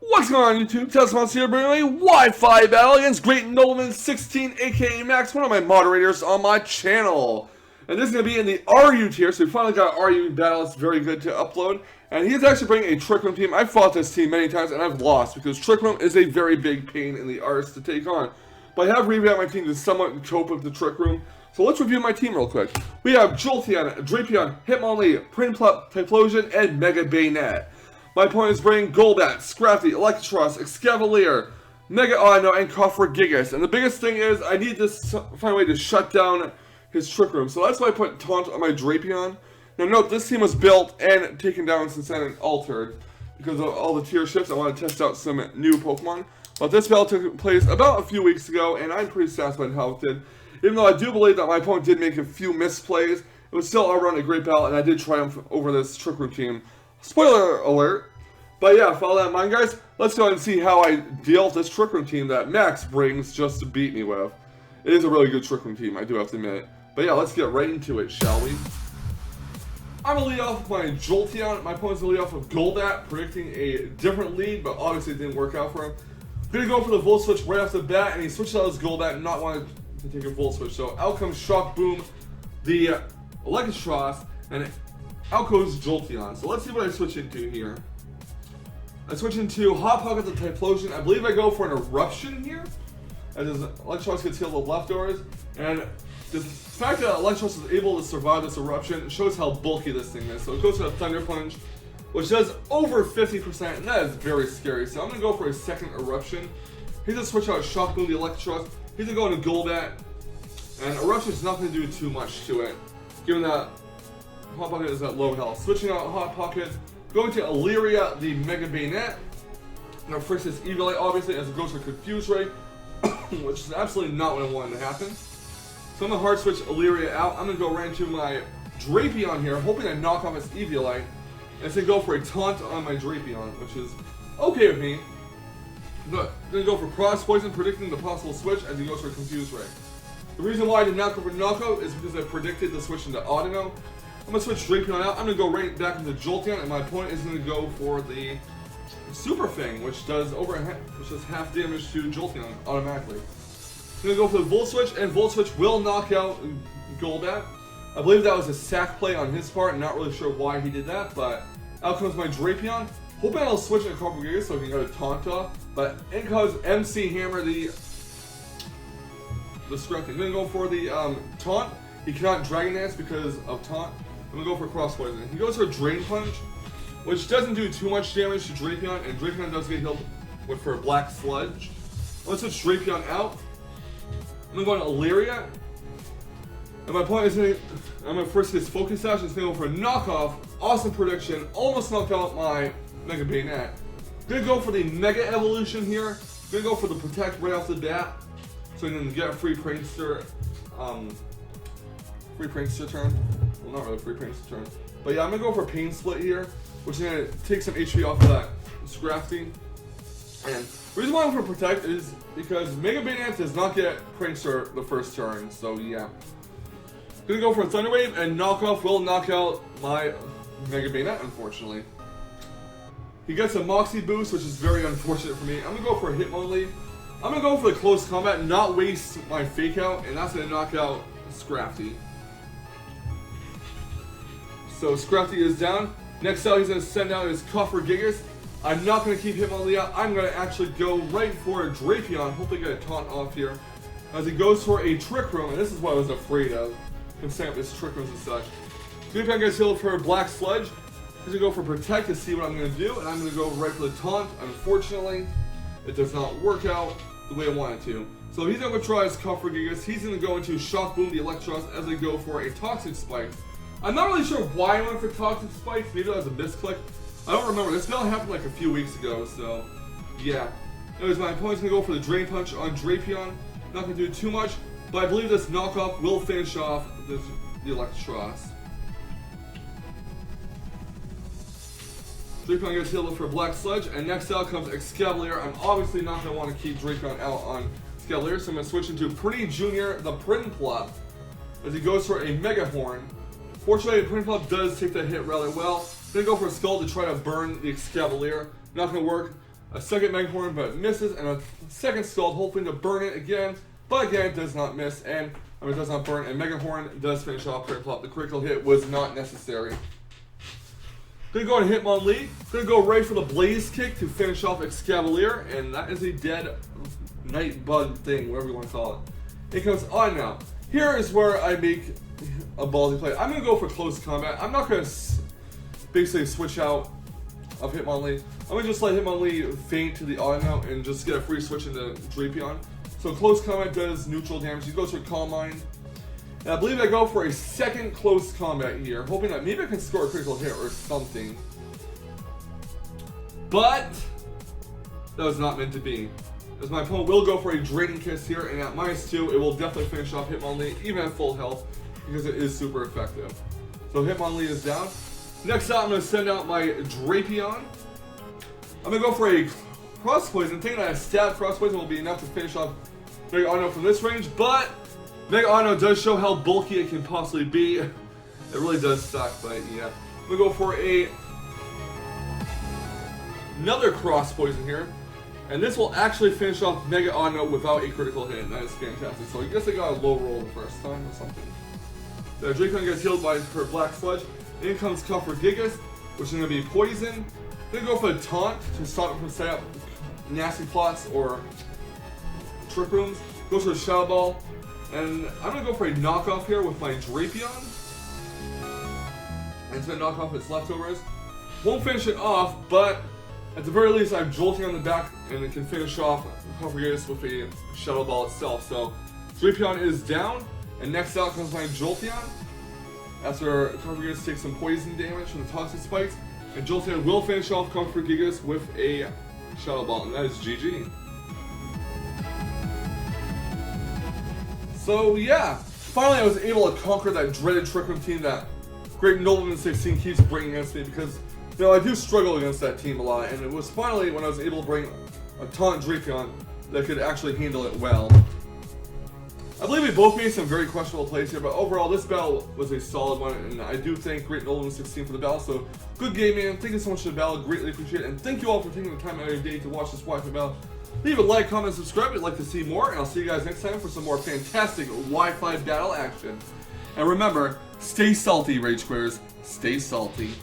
What's going on YouTube? Tesla here bringing a Wi-Fi battle against Greatnobleman16, aka Max, one of my moderators on my channel. And this is going to be in the RU tier, so we finally got an RU battle. It's very good to upload. And he's actually bringing a Trick Room team. I've fought this team many times and I've lost because Trick Room is a very big pain in the arts to take on. But I have revamped my team to somewhat cope with the Trick Room. So let's review my team real quick. We have Jolteon, Drapion, Hitmonlee, Prinplup, Typhlosion, and Mega Bayonet. My opponent is bringing Golbat, Scrafty, Electros, Excavalier, Mega Auto, and Coffer Gigas. And the biggest thing is I need to find a way to shut down his Trick Room. So that's why I put Taunt on my Drapion. Now note, this team was built and taken down since then and altered. Because of all the tier shifts, I want to test out some new Pokemon. But this battle took place about a few weeks ago, and I'm pretty satisfied how it did. Even though I do believe that my opponent did make a few misplays, it was still all around a great battle, and I did triumph over this Trick Room team. Spoiler alert. But yeah, with all that in mind, guys, let's go ahead and see how I deal with this Trick Room team that Max brings just to beat me with. It is a really good Trick Room team, I do have to admit. But yeah, let's get right into it, shall we? I'm going to lead off with my Jolteon. My opponent's going to lead off with Golbat, predicting a different lead, but obviously it didn't work out for him. I'm going to go for the Volt Switch right off the bat, and he switched out his Golbat and not wanted to take a Volt Switch. So out comes Shock Boom, the Electros, and out goes Jolteon. So let's see what I switch into here. I switch into Hot Pocket the Typhlosion. I believe I go for an Eruption here, as his Electros gets healed with leftovers. And the fact that Electros is able to survive this Eruption shows how bulky this thing is. So it goes to a Thunder Punch, which does over 50%, and that is very scary. So I'm going to go for a second Eruption. He's going to switch out Shock Boom, the Electros. He's going to go into Golbat, and Eruption is not going to do too much to it, given that Hot Pocket is at low health. Switching out Hot Pocket, going to Illyria, the Mega Bayonet. Now first is Eviolite, obviously, as it goes for Confuse Ray, which is absolutely not what I wanted to happen. So I'm going to hard switch Illyria out. I'm going to go right into my Drapion here, hoping to knock off his Eviolite. And then go for a Taunt on my Drapion, which is okay with me. I'm going to go for Cross Poison, predicting the possible switch as he goes for Confuse Ray. The reason why I did not go for Knockout is because I predicted the switch into Audino. I'm going to switch Drapion out. I'm going to go right back into Jolteon, and my opponent is going to go for the Super Fang, which does half damage to Jolteon automatically. I'm going to go for the Volt Switch, and Volt Switch will knock out Golbat. I believe that was a sack play on his part. I'm not really sure why he did that, but out comes my Drapion. Hoping I'll switch into Copper Gigas so I can get a Taunt off, but in comes MC Hammer, the Scrafty. I'm going to go for the Taunt. He cannot Dragon Dance because of Taunt. I'm going to go for Cross Poison. He goes for a Drain Punch, which doesn't do too much damage to Drapion, and Drapion does get healed for a Black Sludge. I'm going to switch Drapion out. I'm going to go to Illyria. And my opponent is going to, I'm going to first his Focus Sash. It's going to go for a Knockoff. Awesome prediction. Almost knocked out my Mega Bayonet. Going to go for the Mega Evolution here. Going to go for the Protect right off the bat. So I can get a free Prankster turn. Well, not really free Prankster turn. But yeah, I'm going to go for Pain Split here, which is going to take some HP off of that Scrafty. And the reason why I'm going for Protect is because Mega Bayonet does not get Prankster the first turn. So yeah. Gonna go for a Thunder Wave, and Knockoff will knock out my Mega Bayonet, unfortunately. He gets a Moxie boost, which is very unfortunate for me. I'm gonna go for a Hitmonlee. I'm gonna go for the Close Combat, not waste my Fake Out, and that's gonna knock out Scrafty. So Scrafty is down. Next out, he's gonna send out his Coffer Gigas. I'm not gonna keep Hitmonlee out. I'm gonna actually go right for a Drapion, hopefully get a Taunt off here. As he goes for a Trick Room, and this is what I was afraid of. Considering his Trick Rooms and such. Drapion gets healed for Black Sludge. He's going to go for Protect to see what I'm going to do, and I'm going to go right for the Taunt. Unfortunately, it does not work out the way I want it to. So he's going to try his Coffer Gigas. He's going to go into Shock Boom, the Electros, as they go for a Toxic Spike. I'm not really sure why I went for Toxic Spikes. Maybe that was a misclick. I don't remember. This battle happened like a few weeks ago, so yeah. Anyways, my opponent's going to go for the Drain Punch on Drapion. Not going to do too much. But I believe this knockoff will finish off the Electros. Drapion gets healed for Black Sludge, and next out comes Excavalier. I'm obviously not going to want to keep Drapion out on Excavalier, so I'm going to switch into Pretty Jr., the Prinplup, as he goes for a Mega Horn. Fortunately, Prinplup does take that hit rather well. I'm going to go for a Skull to try to burn the Excavalier. Not going to work. A second Mega Horn, but misses, and a second Scald, hoping to burn it again, but again, does not miss, and it does not burn, and Mega Horn does finish off Critical Flop. The critical hit was not necessary. Gonna go on Hitmonlee. Gonna go right for the Blaze Kick to finish off Excavalier, and that is a dead night bug thing, whatever you want to call it. It comes on now. Here is where I make a ballsy play. I'm gonna go for close combat. I'm not gonna basically switch out of Hitmonlee. I'm gonna just let Hitmonlee faint to the auto now and just get a free switch into Drapion. So close combat does neutral damage. He goes for Calm Mind. And I believe I go for a second close combat here, hoping that maybe I can score a critical hit or something. But that was not meant to be, as my opponent will go for a Draining Kiss here, and at -2, it will definitely finish off Hitmonlee, even at full health, because it is super effective. So Hitmonlee is down. Next out, I'm going to send out my Drapion. I'm going to go for a Cross Poison, thinking that a stab Cross Poison will be enough to finish off Mega Auto from this range, but Mega Auto does show how bulky it can possibly be. It really does suck, but yeah. I'm going to go for another Cross Poison here. And this will actually finish off Mega Auto without a critical hit, and that is fantastic. So I guess I got a low roll the first time or something. The Drapion gets healed by her Black Sludge. In comes Comfort Gigas, which is going to be Poison. Gonna go for a Taunt to stop it from setting up nasty plots or Trick Rooms. Goes for a Shadow Ball. And I'm going to go for a knockoff here with my Drapion. And it's going to knock off its leftovers. Won't finish it off, but at the very least I'm jolting on the back and it can finish off Comfort Gigas with a Shadow Ball itself. So Drapion is down, and next out comes my Jolteon. After Comfort Gigas takes some poison damage from the Toxic Spikes, and Jolteon will finish off Comfort Gigas with a Shadow Ball, and that is GG. So yeah, finally I was able to conquer that dreaded Trick Room team that Greatnobleman16 keeps bringing against me, because you know I do struggle against that team a lot, and it was finally when I was able to bring a Taunt Drapion that could actually handle it well. I believe we both made some very questionable plays here, but overall this battle was a solid one, and I do thank Greatnobleman16 for the battle. So good game, man. Thank you so much for the battle. Greatly appreciate it, and thank you all for taking the time out of your day to watch this Wi-Fi battle. Leave a like, comment, subscribe if you'd like to see more, and I'll see you guys next time for some more fantastic Wi-Fi battle action. And remember, stay salty, Rage Squares. Stay salty.